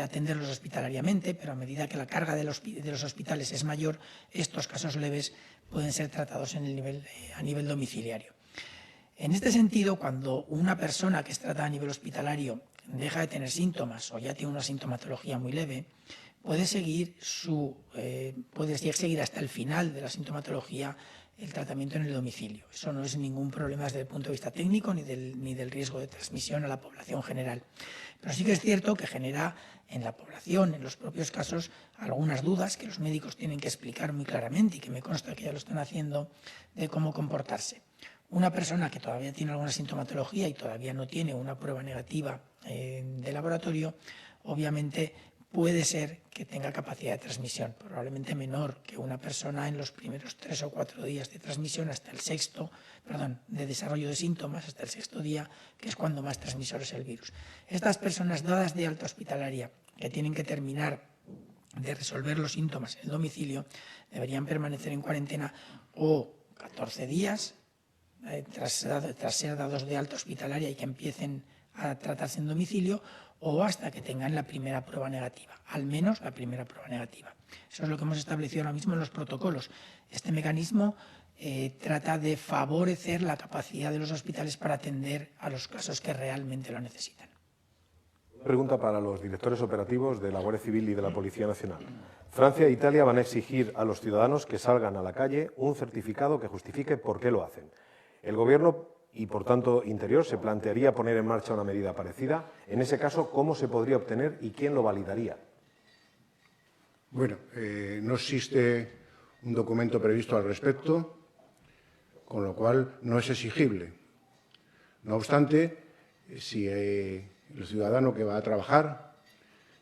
[SPEAKER 2] atenderlos hospitalariamente, pero a medida que la carga de los hospitales es mayor, estos casos leves pueden ser tratados a nivel domiciliario. En este sentido, cuando una persona que es tratada a nivel hospitalario deja de tener síntomas o ya tiene una sintomatología muy leve, puede seguir hasta el final de la sintomatología el tratamiento en el domicilio. Eso no es ningún problema desde el punto de vista técnico ni del riesgo de transmisión a la población general. Pero sí que es cierto que genera en la población, en los propios casos, algunas dudas que los médicos tienen que explicar muy claramente y que me consta que ya lo están haciendo, de cómo comportarse. Una persona que todavía tiene alguna sintomatología y todavía no tiene una prueba negativa de laboratorio, obviamente puede ser que tenga capacidad de transmisión, probablemente menor que una persona en los primeros 3 o 4 días de transmisión hasta el de desarrollo de síntomas, hasta el 6.º día, que es cuando más transmisor es el virus. Estas personas dadas de alta hospitalaria, que tienen que terminar de resolver los síntomas en el domicilio, deberían permanecer en cuarentena o 14 días, tras ser dados de alta hospitalaria y que empiecen a tratarse en domicilio, o hasta que tengan la primera prueba negativa, al menos la primera prueba negativa. Eso es lo que hemos establecido ahora mismo en los protocolos. Este mecanismo trata de favorecer la capacidad de los hospitales para atender a los casos que realmente lo necesitan.
[SPEAKER 1] Pregunta para los directores operativos de la Guardia Civil y de la Policía Nacional. Francia e Italia van a exigir a los ciudadanos que salgan a la calle un certificado que justifique por qué lo hacen. El Gobierno y, por tanto, Interior se plantearía poner en marcha una medida parecida. En ese caso, ¿cómo se podría obtener y quién lo validaría?
[SPEAKER 4] Bueno, no existe un documento previsto al respecto, con lo cual no es exigible. No obstante, si el ciudadano que va a trabajar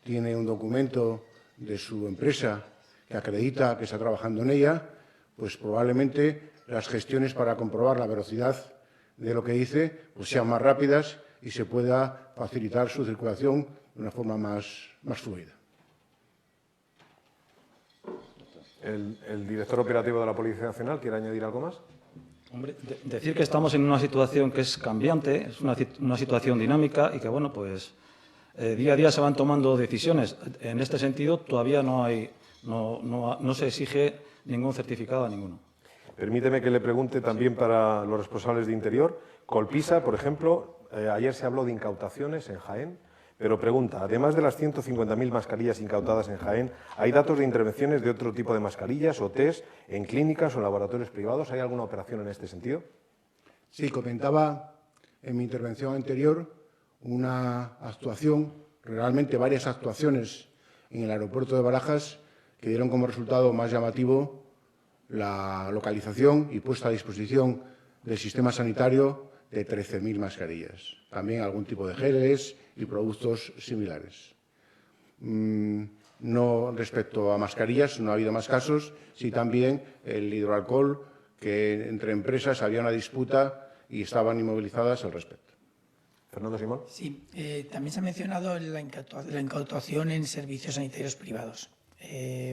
[SPEAKER 4] tiene un documento de su empresa que acredita que está trabajando en ella, pues probablemente las gestiones para comprobar la veracidad de lo que dice pues sean más rápidas y se pueda facilitar su circulación de una forma más fluida.
[SPEAKER 1] ¿El director operativo de la Policía Nacional quiere añadir algo más?
[SPEAKER 5] Hombre, decir que estamos en una situación que es cambiante, es una situación dinámica y que, bueno, pues día a día se van tomando decisiones. En este sentido, todavía no se exige ningún certificado a ninguno.
[SPEAKER 1] Permíteme que le pregunte también para los responsables de Interior. Colpisa, por ejemplo, ayer se habló de incautaciones en Jaén, pero pregunta, además de las 150.000 mascarillas incautadas en Jaén, ¿hay datos de intervenciones de otro tipo de mascarillas o test en clínicas o laboratorios privados? ¿Hay alguna operación en este sentido?
[SPEAKER 4] Sí, comentaba en mi intervención anterior una actuación, realmente varias actuaciones en el aeropuerto de Barajas que dieron como resultado más llamativo la localización y puesta a disposición del sistema sanitario de 13.000 mascarillas. También algún tipo de geles y productos similares. No respecto a mascarillas, no ha habido más casos, sí también el hidroalcohol, que entre empresas había una disputa y estaban inmovilizadas al respecto.
[SPEAKER 1] Fernando Simón.
[SPEAKER 2] Sí, también se ha mencionado la incautación en servicios sanitarios privados.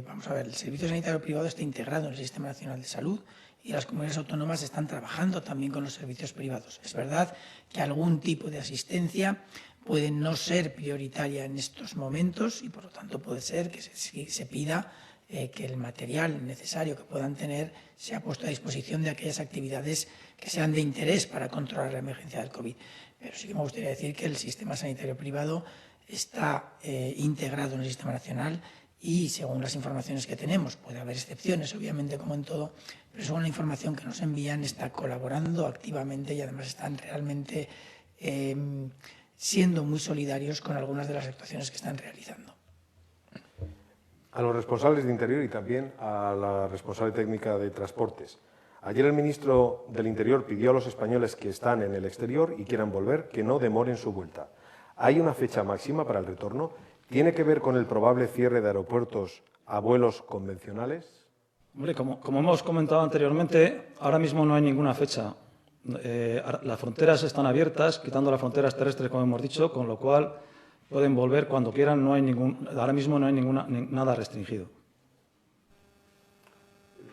[SPEAKER 2] Vamos a ver, el servicio sanitario privado está integrado en el Sistema Nacional de Salud y las comunidades autónomas están trabajando también con los servicios privados. Es verdad que algún tipo de asistencia puede no ser prioritaria en estos momentos y, por lo tanto, puede ser que se pida que el material necesario que puedan tener sea puesto a disposición de aquellas actividades que sean de interés para controlar la emergencia del COVID. Pero sí que me gustaría decir que el sistema sanitario privado está integrado en el sistema nacional y según las informaciones que tenemos, puede haber excepciones, obviamente, como en todo, pero según la información que nos envían, está colaborando activamente y además están realmente siendo muy solidarios con algunas de las actuaciones que están realizando.
[SPEAKER 1] A los responsables de Interior y también a la responsable técnica de Transportes. Ayer el ministro del Interior pidió a los españoles que están en el exterior y quieran volver que no demoren su vuelta. ¿Hay una fecha máxima para el retorno? ¿Tiene que ver con el probable cierre de aeropuertos a vuelos convencionales?
[SPEAKER 5] Hombre, como hemos comentado anteriormente, ahora mismo no hay ninguna fecha. Las fronteras están abiertas, quitando las fronteras terrestres, como hemos dicho, con lo cual pueden volver cuando quieran. Ahora mismo no hay nada restringido.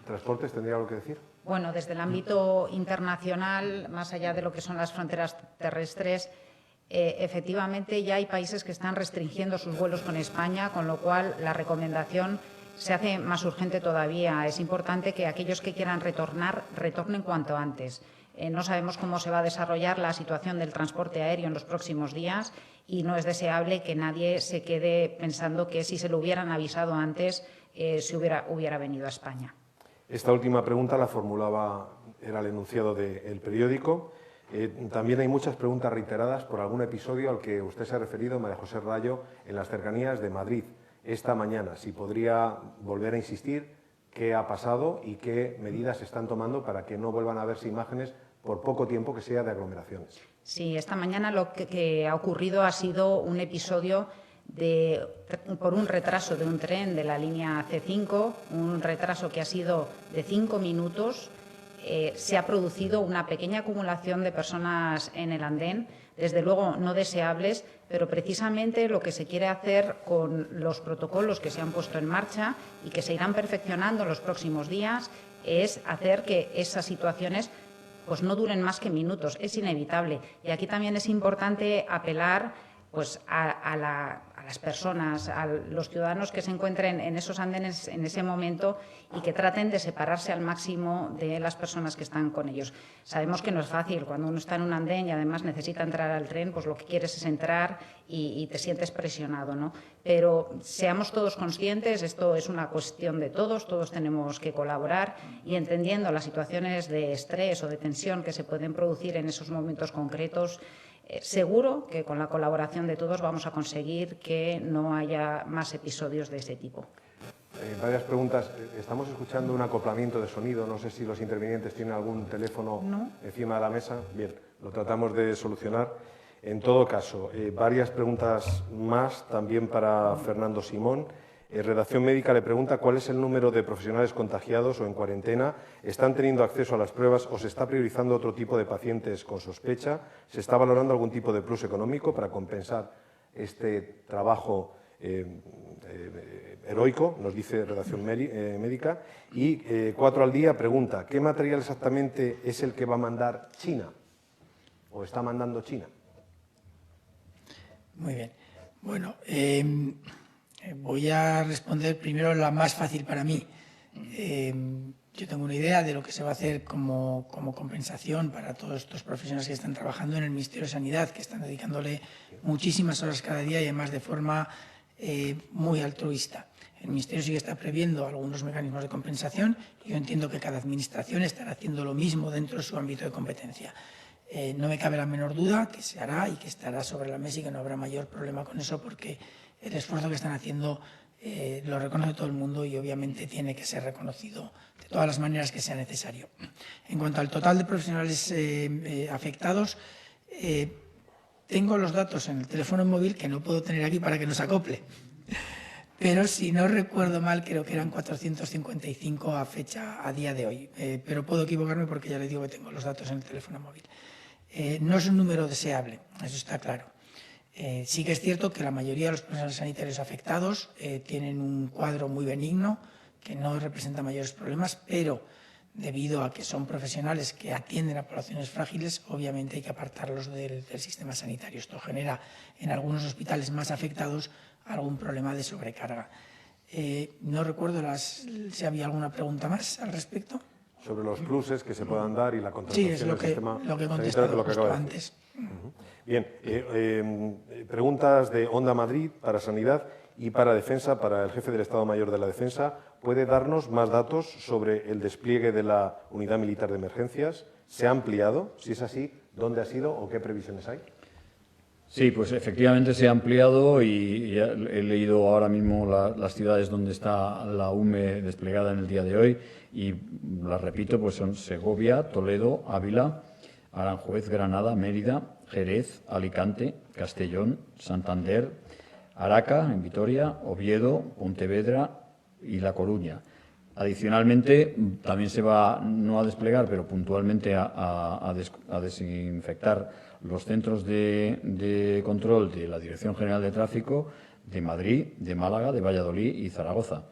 [SPEAKER 1] ¿Transportes tendría algo que decir?
[SPEAKER 6] Bueno, desde el ámbito internacional, más allá de lo que son las fronteras terrestres, efectivamente ya hay países que están restringiendo sus vuelos con España, con lo cual la recomendación se hace más urgente todavía. Es importante que aquellos que quieran retornar, retornen cuanto antes. No sabemos cómo se va a desarrollar la situación del transporte aéreo en los próximos días y no es deseable que nadie se quede pensando que si se lo hubieran avisado antes se hubiera venido a España.
[SPEAKER 1] Esta última pregunta la formulaba, era el enunciado del periódico. También hay muchas preguntas reiteradas por algún episodio al que usted se ha referido, María José Rayo, en las cercanías de Madrid esta mañana. Si podría volver a insistir qué ha pasado y qué medidas se están tomando para que no vuelvan a verse imágenes por poco tiempo que sea de aglomeraciones.
[SPEAKER 6] Sí, esta mañana lo que ha ocurrido ha sido un episodio por un retraso de un tren de la línea C5, un retraso que ha sido de 5 minutos. Se ha producido una pequeña acumulación de personas en el andén, desde luego no deseables, pero precisamente lo que se quiere hacer con los protocolos que se han puesto en marcha y que se irán perfeccionando en los próximos días es hacer que esas situaciones pues no duren más que minutos, es inevitable. Y aquí también es importante apelar pues a las personas, a los ciudadanos que se encuentren en esos andenes en ese momento y que traten de separarse al máximo de las personas que están con ellos. Sabemos que no es fácil, cuando uno está en un andén y además necesita entrar al tren, pues lo que quieres es entrar y te sientes presionado, ¿no? Pero seamos todos conscientes, esto es una cuestión de todos tenemos que colaborar y entendiendo las situaciones de estrés o de tensión que se pueden producir en esos momentos concretos, seguro que con la colaboración de todos vamos a conseguir que no haya más episodios de este tipo.
[SPEAKER 1] Varias preguntas. Estamos escuchando un acoplamiento de sonido. No sé si los intervinientes tienen algún teléfono encima de la mesa. Bien, lo tratamos de solucionar. En todo caso, varias preguntas más también para Fernando Simón. Redacción Médica le pregunta cuál es el número de profesionales contagiados o en cuarentena, están teniendo acceso a las pruebas o se está priorizando otro tipo de pacientes con sospecha, se está valorando algún tipo de plus económico para compensar este trabajo heroico, nos dice Redacción Médica. Y 4 al día pregunta, ¿qué material exactamente es el que va a mandar China o está mandando China?
[SPEAKER 2] Muy bien. Bueno, voy a responder primero la más fácil para mí. Yo tengo una idea de lo que se va a hacer como compensación para todos estos profesionales que están trabajando en el Ministerio de Sanidad, que están dedicándole muchísimas horas cada día y además de forma muy altruista. El Ministerio sí que está previendo algunos mecanismos de compensación y yo entiendo que cada administración estará haciendo lo mismo dentro de su ámbito de competencia. No me cabe la menor duda que se hará y que estará sobre la mesa y que no habrá mayor problema con eso porque el esfuerzo que están haciendo lo reconoce todo el mundo y obviamente tiene que ser reconocido de todas las maneras que sea necesario. En cuanto al total de profesionales afectados, tengo los datos en el teléfono móvil que no puedo tener aquí para que nos acople. Pero si no recuerdo mal, creo que eran 455 a día de hoy. Pero puedo equivocarme porque ya les digo que tengo los datos en el teléfono móvil. No es un número deseable, eso está claro. Sí que es cierto que la mayoría de los profesionales sanitarios afectados tienen un cuadro muy benigno, que no representa mayores problemas, pero debido a que son profesionales que atienden a poblaciones frágiles, obviamente hay que apartarlos del sistema sanitario. Esto genera en algunos hospitales más afectados algún problema de sobrecarga. No recuerdo si había alguna pregunta más al respecto.
[SPEAKER 1] Sobre los pluses que se puedan dar y la contratación del sistema
[SPEAKER 2] lo que he contestado justo antes.
[SPEAKER 1] Bien, preguntas de Onda Madrid para Sanidad. y para Defensa, para el jefe del Estado Mayor de la Defensa, ¿puede darnos más datos sobre el despliegue de la Unidad Militar de Emergencias? ¿Se ha ampliado? Si es así, ¿dónde ha sido o qué previsiones hay?
[SPEAKER 3] Sí, pues efectivamente se ha ampliado y ya he leído ahora mismo las ciudades donde está la UME desplegada en el día de hoy y las repito, pues son Segovia, Toledo, Ávila, Aranjuez, Granada, Mérida, Jerez, Alicante, Castellón, Santander, Araca, en Vitoria, Oviedo, Pontevedra y La Coruña. Adicionalmente, también se va, no a desplegar, pero puntualmente a desinfectar los centros de control de la Dirección General de Tráfico de Madrid, de Málaga, de Valladolid y Zaragoza.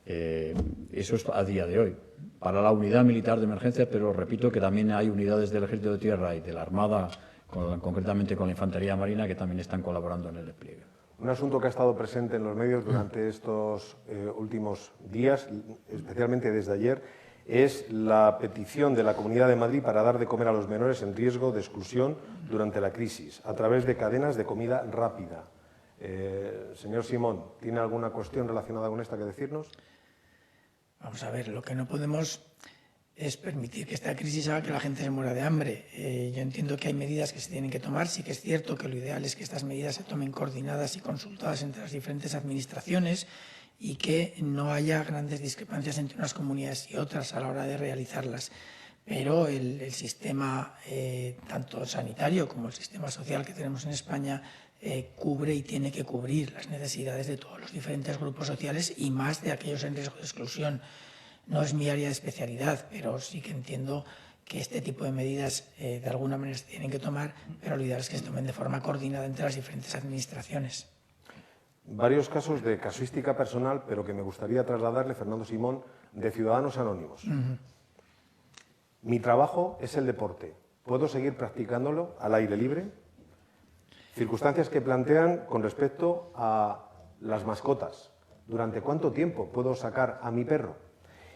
[SPEAKER 3] Eso es a día de hoy. Para la Unidad Militar de Emergencias, pero repito que también hay unidades del Ejército de Tierra y de la Armada, concretamente con la Infantería Marina, que también están colaborando en el despliegue.
[SPEAKER 1] Un asunto que ha estado presente en los medios durante estos últimos días, especialmente desde ayer, es la petición de la Comunidad de Madrid para dar de comer a los menores en riesgo de exclusión durante la crisis, a través de cadenas de comida rápida. Señor Simón, ¿tiene alguna cuestión relacionada con esta que decirnos?
[SPEAKER 2] Vamos a ver, lo que no podemos es permitir que esta crisis haga que la gente se muera de hambre. Yo entiendo que hay medidas que se tienen que tomar. Sí que es cierto que lo ideal es que estas medidas se tomen coordinadas y consultadas entre las diferentes administraciones y que no haya grandes discrepancias entre unas comunidades y otras a la hora de realizarlas. Pero el sistema, tanto sanitario como el sistema social que tenemos en España, cubre y tiene que cubrir las necesidades de todos los diferentes grupos sociales y más de aquellos en riesgo de exclusión. No es mi área de especialidad, pero sí que entiendo que este tipo de medidas de alguna manera se tienen que tomar, pero lo ideal es que se tomen de forma coordinada entre las diferentes administraciones.
[SPEAKER 1] Varios casos de casuística personal, pero que me gustaría trasladarle, Fernando Simón, de Ciudadanos Anónimos. Mi trabajo es el deporte. ¿Puedo seguir practicándolo al aire libre? Circunstancias que plantean con respecto a las mascotas. ¿Durante cuánto tiempo puedo sacar a mi perro?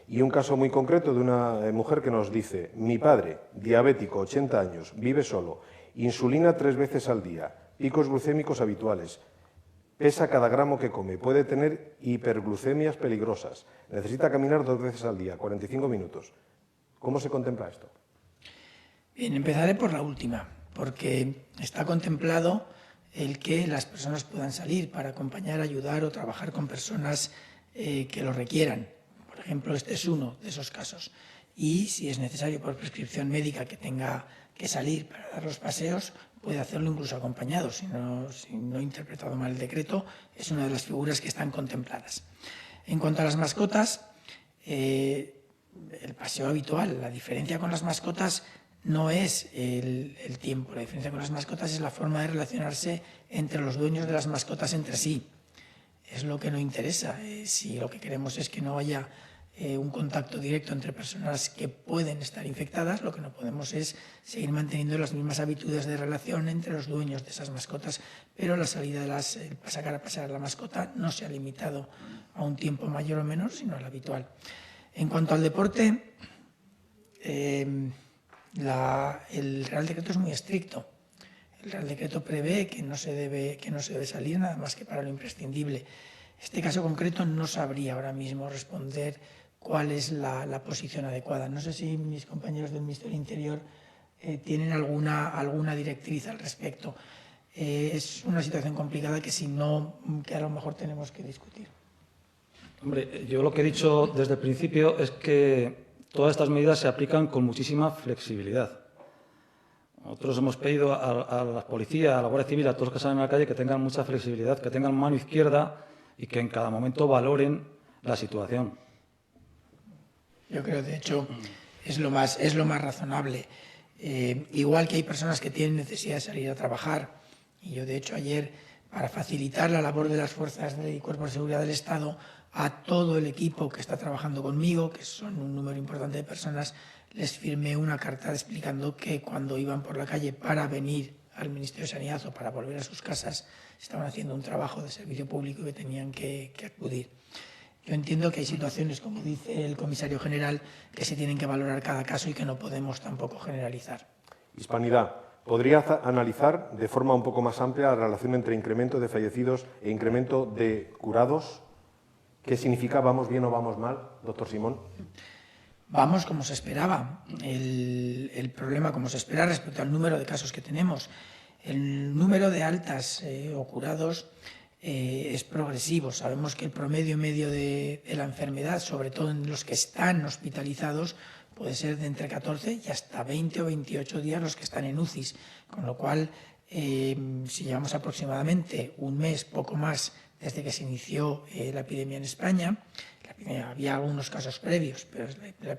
[SPEAKER 1] Y un caso muy concreto de una mujer que nos dice: mi padre, diabético, 80 años, vive solo, insulina 3 veces al día, picos glucémicos habituales, pesa cada gramo que come, puede tener hiperglucemias peligrosas, necesita caminar 2 veces al día, 45 minutos. ¿Cómo se contempla esto?
[SPEAKER 2] Bien, empezaré por la última, porque está contemplado el que las personas puedan salir para acompañar, ayudar o trabajar con personas que lo requieran. Por ejemplo, este es uno de esos casos. Y si es necesario por prescripción médica que tenga que salir para dar los paseos, puede hacerlo incluso acompañado. Si no he interpretado mal el decreto, es una de las figuras que están contempladas. En cuanto a las mascotas, el paseo habitual, la diferencia con las mascotas no es el tiempo, la diferencia con las mascotas es la forma de relacionarse entre los dueños de las mascotas entre sí. Es lo que no interesa. Si lo que queremos es que no haya un contacto directo entre personas que pueden estar infectadas, lo que no podemos es seguir manteniendo las mismas habitudes de relación entre los dueños de esas mascotas, pero la salida de sacar a pasear a la mascota no se ha limitado a un tiempo mayor o menor, sino al habitual. En cuanto al deporte, el Real Decreto es muy estricto. El Real Decreto prevé que no se debe salir nada más que para lo imprescindible. Este caso concreto no sabría ahora mismo responder cuál es la posición adecuada. No sé si mis compañeros del Ministerio del Interior tienen alguna directriz al respecto. Es una situación complicada que a lo mejor tenemos que discutir.
[SPEAKER 5] Hombre, yo lo que he dicho desde el principio es que todas estas medidas se aplican con muchísima flexibilidad. Nosotros hemos pedido a la policía, a la Guardia Civil, a todos los que salen a la calle que tengan mucha flexibilidad, que tengan mano izquierda y que en cada momento valoren la situación.
[SPEAKER 2] Yo creo, de hecho, es lo más razonable. Igual que hay personas que tienen necesidad de salir a trabajar, y yo, de hecho, ayer, para facilitar la labor de las fuerzas y cuerpos de seguridad del Estado, a todo el equipo que está trabajando conmigo, que son un número importante de personas, les firmé una carta explicando que cuando iban por la calle para venir al Ministerio de Sanidad o para volver a sus casas, estaban haciendo un trabajo de servicio público y que tenían que acudir. Yo entiendo que hay situaciones, como dice el comisario general, que se tienen que valorar cada caso y que no podemos tampoco generalizar.
[SPEAKER 1] Hispanidad. ¿Podría analizar de forma un poco más amplia la relación entre incremento de fallecidos e incremento de curados? ¿Qué significa vamos bien o vamos mal, doctor Simón?
[SPEAKER 2] Vamos como se esperaba. El problema, como se espera respecto al número de casos que tenemos, el número de altas o curados es progresivo. Sabemos que el promedio medio de la enfermedad, sobre todo en los que están hospitalizados, puede ser de entre 14 y hasta 20 o 28 días los que están en UCIs, con lo cual, si llevamos aproximadamente un mes, poco más, desde que se inició la epidemia en España, había algunos casos previos, pero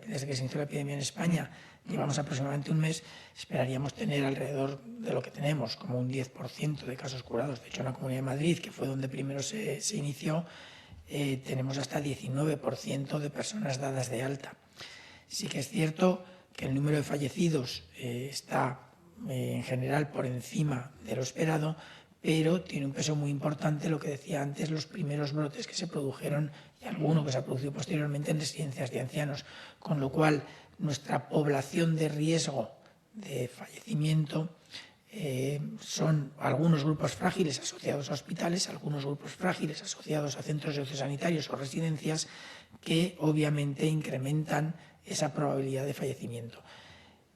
[SPEAKER 2] desde que se inició la epidemia en España llevamos aproximadamente un mes, esperaríamos tener alrededor de lo que tenemos, como un 10% de casos curados. De hecho, en la Comunidad de Madrid, que fue donde primero se inició, tenemos hasta 19% de personas dadas de alta. Sí que es cierto que el número de fallecidos está en general por encima de lo esperado, pero tiene un peso muy importante lo que decía antes, los primeros brotes que se produjeron y alguno que se ha producido posteriormente en residencias de ancianos, con lo cual nuestra población de riesgo de fallecimiento son algunos grupos frágiles asociados a hospitales, algunos grupos frágiles asociados a centros sociosanitarios o residencias que obviamente incrementan esa probabilidad de fallecimiento.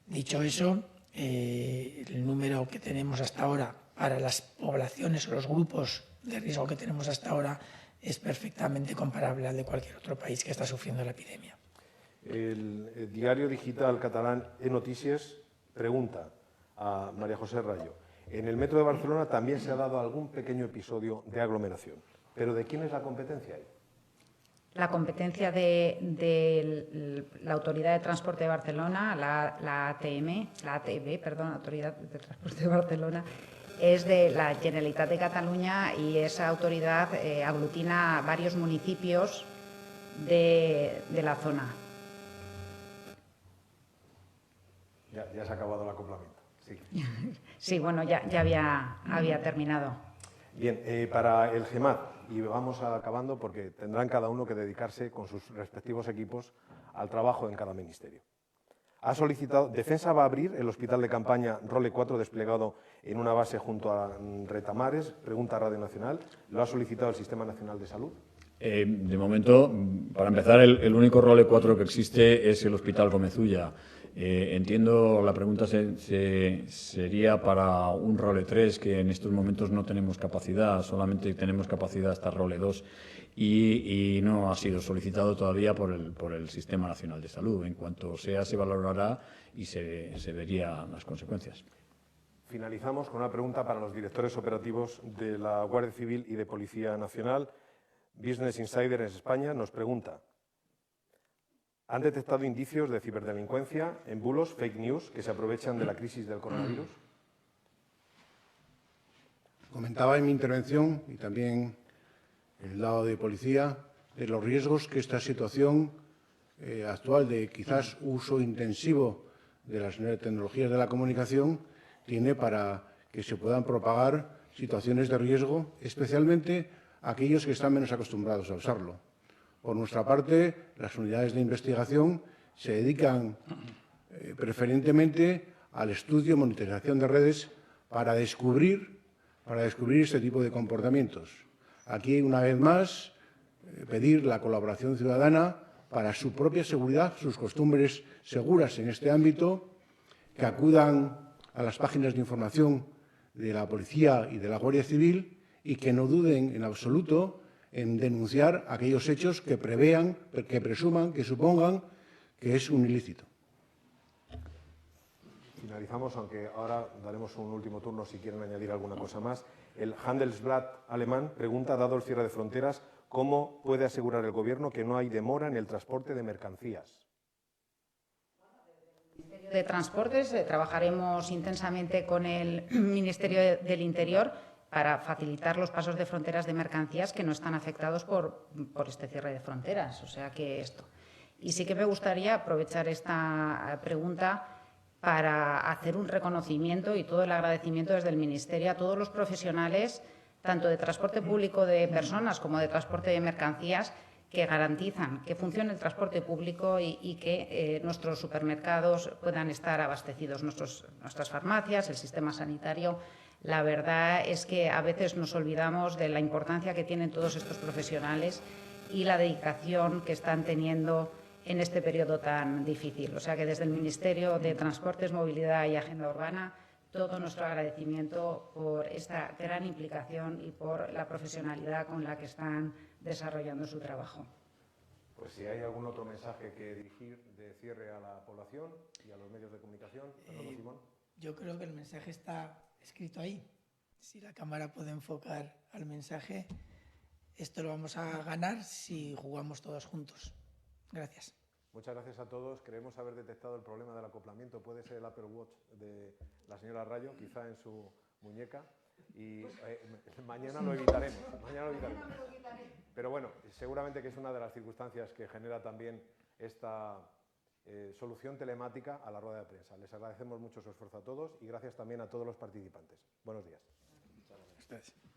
[SPEAKER 2] Dicho eso, el número que tenemos hasta ahora para las poblaciones o los grupos de riesgo que tenemos hasta ahora es perfectamente comparable al de cualquier otro país que está sufriendo la epidemia.
[SPEAKER 1] El diario digital catalán E-Notícies pregunta a María José Rayo: en el metro de Barcelona también se ha dado algún pequeño episodio de aglomeración, pero ¿de quién es la competencia ahí?
[SPEAKER 6] La competencia de la Autoridad de Transporte de Barcelona, la ATV, Autoridad de Transporte de Barcelona, es de la Generalitat de Cataluña, y esa autoridad aglutina varios municipios de la zona.
[SPEAKER 1] Ya se ha acabado el acoplamiento. Sí,
[SPEAKER 6] sí, bueno, ya había terminado.
[SPEAKER 1] Bien, para el GEMAT, y vamos acabando porque tendrán cada uno que dedicarse con sus respectivos equipos al trabajo en cada ministerio. Ha solicitado, Defensa va a abrir el hospital de campaña Role 4 desplegado en una base junto a Retamares, pregunta a Radio Nacional. ¿Lo ha solicitado el Sistema Nacional de Salud?
[SPEAKER 3] De momento, para empezar, el único Role 4 que existe es el Hospital Gómez Ulla. Entiendo la pregunta sería para un Role 3, que en estos momentos no tenemos capacidad, solamente tenemos capacidad hasta Role 2 y no ha sido solicitado todavía por el Sistema Nacional de Salud. En cuanto sea, se valorará y se verían las consecuencias.
[SPEAKER 1] Finalizamos con una pregunta para los directores operativos de la Guardia Civil y de Policía Nacional. Business Insider en España nos pregunta: ¿han detectado indicios de ciberdelincuencia en bulos, fake news, que se aprovechan de la crisis del coronavirus?
[SPEAKER 4] Comentaba en mi intervención, y también en el lado de policía, de los riesgos que esta situación actual de quizás uso intensivo de las tecnologías de la comunicación tiene para que se puedan propagar situaciones de riesgo, especialmente aquellos que están menos acostumbrados a usarlo. Por nuestra parte, las unidades de investigación se dedican preferentemente al estudio y monitorización de redes para descubrir este tipo de comportamientos. Aquí, una vez más, pedir la colaboración ciudadana para su propia seguridad, sus costumbres seguras en este ámbito, que acudan a las páginas de información de la Policía y de la Guardia Civil y que no duden en absoluto en denunciar aquellos hechos que prevean, que presuman, que supongan que es un ilícito.
[SPEAKER 1] Finalizamos, aunque ahora daremos un último turno si quieren añadir alguna cosa más. El Handelsblatt alemán pregunta, dado el cierre de fronteras, ¿cómo puede asegurar el Gobierno que no hay demora en el transporte de mercancías?
[SPEAKER 6] De Transportes trabajaremos intensamente con el Ministerio del Interior para facilitar los pasos de fronteras de mercancías que no están afectados por este cierre de fronteras. O sea que esto. Y sí que me gustaría aprovechar esta pregunta para hacer un reconocimiento y todo el agradecimiento desde el Ministerio a todos los profesionales, tanto de transporte público de personas como de transporte de mercancías, que garantizan que funcione el transporte público y que nuestros supermercados puedan estar abastecidos, nuestras farmacias, el sistema sanitario. La verdad es que a veces nos olvidamos de la importancia que tienen todos estos profesionales y la dedicación que están teniendo en este periodo tan difícil. O sea que desde el Ministerio de Transportes, Movilidad y Agenda Urbana, todo nuestro agradecimiento por esta gran implicación y por la profesionalidad con la que están desarrollando su trabajo.
[SPEAKER 1] Pues si hay algún otro mensaje que dirigir de cierre a la población y a los medios de comunicación, Fernando Simón.
[SPEAKER 2] Yo creo que el mensaje está escrito ahí. Si la cámara puede enfocar al mensaje, esto lo vamos a ganar si jugamos todos juntos. Gracias.
[SPEAKER 1] Muchas gracias a todos. Creemos haber detectado el problema del acoplamiento. Puede ser el Apple Watch de la señora Rayo, quizá en su muñeca. Y mañana lo evitaremos. Pero bueno, seguramente que es una de las circunstancias que genera también esta solución telemática a la rueda de prensa. Les agradecemos mucho su esfuerzo a todos y gracias también a todos los participantes. Buenos días.
[SPEAKER 2] Muchas gracias.